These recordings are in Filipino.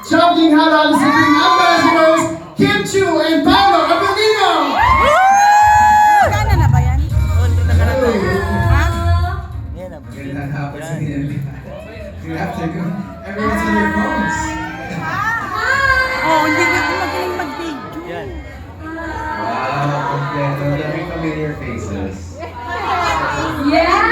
Chowking Halo Supreme Ambassadors, Kim Chu and Paolo Abelino! Magana na ba yan? Ganyan hapon sa nila. Good afternoon. Everyone's on their phones. Oh, hindi na ako magaling mag-video. Yan. Wow, kompleto. Daming familiar faces. Yes!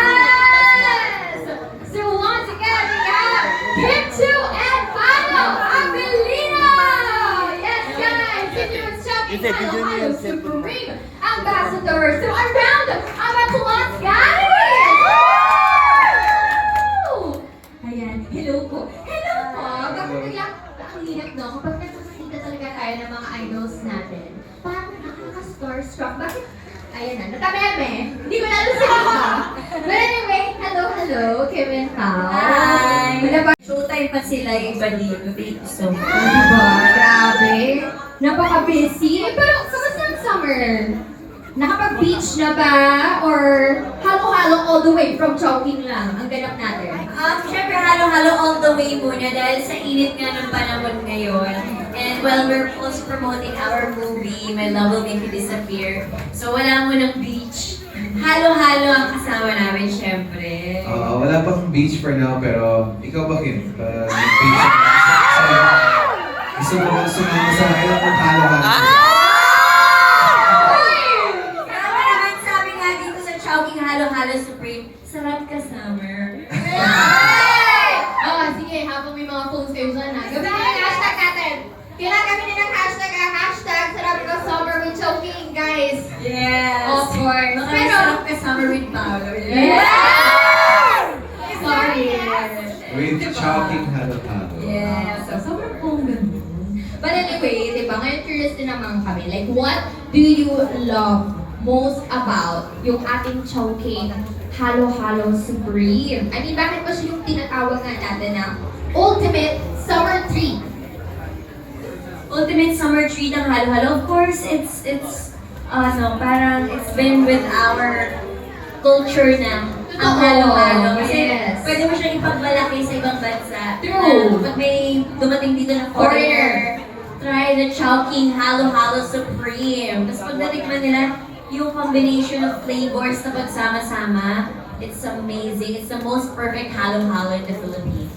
So once again, we have Kim Chu and Paolo Abelino! Yes, guys! Continuous shopping Hindi, video niyo Halo yung Supreme Ambassadors. So a round of applause, guys! Woo! Ayan, hello po. Hello po! Bakit bigla ang hirap, no? Kapag nagkakakita talaga tayo ng mga idols natin, parang nakaka-starstruck. Bakit? Ayan na, natameme. Hindi ko na alam sila ka. But anyway, hello, Kim and Pao. Hi! Showtime pa sila yung iba dito. Thank you so much. Diba? Grabe. Napaka-busy. Pero, kamusta ang summer? Nakapag-beach na ba? Or halo-halo all the way from Chowking lang ang ganap natin? Siyempre, halo-halo all the way muna dahil sa init nga ng panahon ngayon. And while we're also promoting our movie, My Love Will Make You Disappear, so wala mo ng beach. Halo-halo ang kasama namin, siyempre. Wala pang beach for now, pero ikaw ba, Kim? Mag-beach ka gusto mo bang sumama sa akin at halo-halo? Kaya naman sabi nga dito sa Chowking Halo-Halo Supreme, sarap ka summer. Oh, sige, habang may mga phones kayo dyan ha. Gawin natin yung hashtag natin. Kailangan kami din ng hashtag, hashtag sarap ka summer with Chowking, guys. Yes! Of course. Baka Pero, sarap ka summer with Paolo. yes! Sorry. With Chowking halo-halo. Yes! So, sobrang pong ganun. But anyway, di ba, ngayon curious din naman kami. Like, what do you love most about yung ating Chowking Halo-Halo Supreme? I mean, bakit ba siya yung tinatawag nga natin na ultimate summer treat? Ultimate summer treat ng halo-halo. Of course, it's parang it's been with our culture na ang halo-halo. Kasi Yes. pwede mo siyang ipagmalaki sa ibang bansa. True. Pag may dumating dito na foreigner, try the Chowking Halo-Halo Supreme. Tapos pag natikman nila, yung combination of flavors na pagsama-sama, it's amazing. It's the most perfect halo-halo in the Philippines.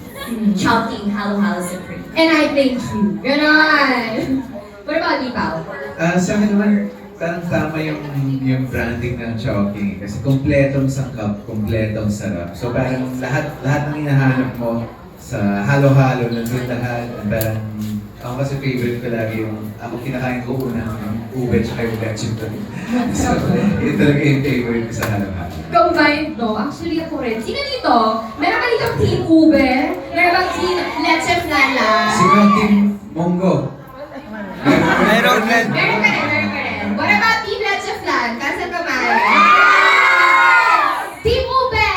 Chowking Halo-Halo Supreme. And I thank you. Ganon! What about you, Pao? Sa akin naman, parang tama yung branding ng Chowking. Kasi kompletong sangkap, kompletong sarap. So parang lahat ng hinahanap mo sa halo-halo, nandun lahat. Parang, ako kasi favorite ko lagi yung, ako kinakain ko una yung ube tsaka yung leche to. So, yun talaga yung favorite ko sa halo-halo. Combined, no? Actually, ako rin. Sino dito? Meron ka dito Team Ube? Meron bang Team Leche Flala? Sino ang Team Monggo? Meron din. Meron ka rin. What about Team Leche Flan? Kasan pa man? Team Ube!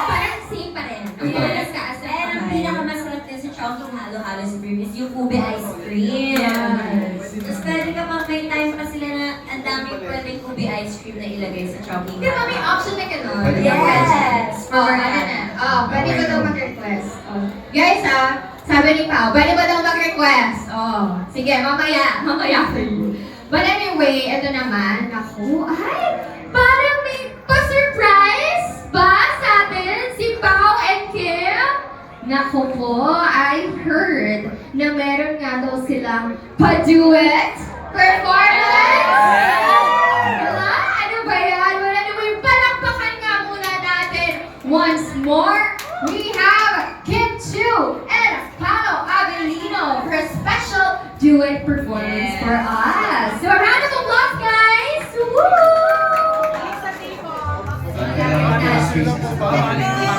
Parang same pa rin. Ang yes. Kaas na And ang kamay. pinakamasarap din sa Chowking Halo-Halo Supreme is yung ube ice cream. Yes. Tapos pwede ka pang may time pa sila na ang daming pwedeng ube ice cream na ilagay sa Chowking. Di ba may option na gano'n? Pwede Yes! Oh, ano na? Oh, pwede ba daw mag-request? Oh. Guys, sabi ni Pao, pwede ba daw mag-request? Oh, sige, mamaya for you. But anyway, ito naman, ako, ay, parang may pa-surprise ba sa atin si Pao and Kim? Naku po, I heard na meron nga daw silang pa-duet performance. Wala? Ano ba yan? Wala naman. Palakpakan nga muna natin. Once more, we have Kim Chu and Paolo Abelino for a special duet performance for us. So a round of applause, guys! Woo! Kailangan ng spaces sa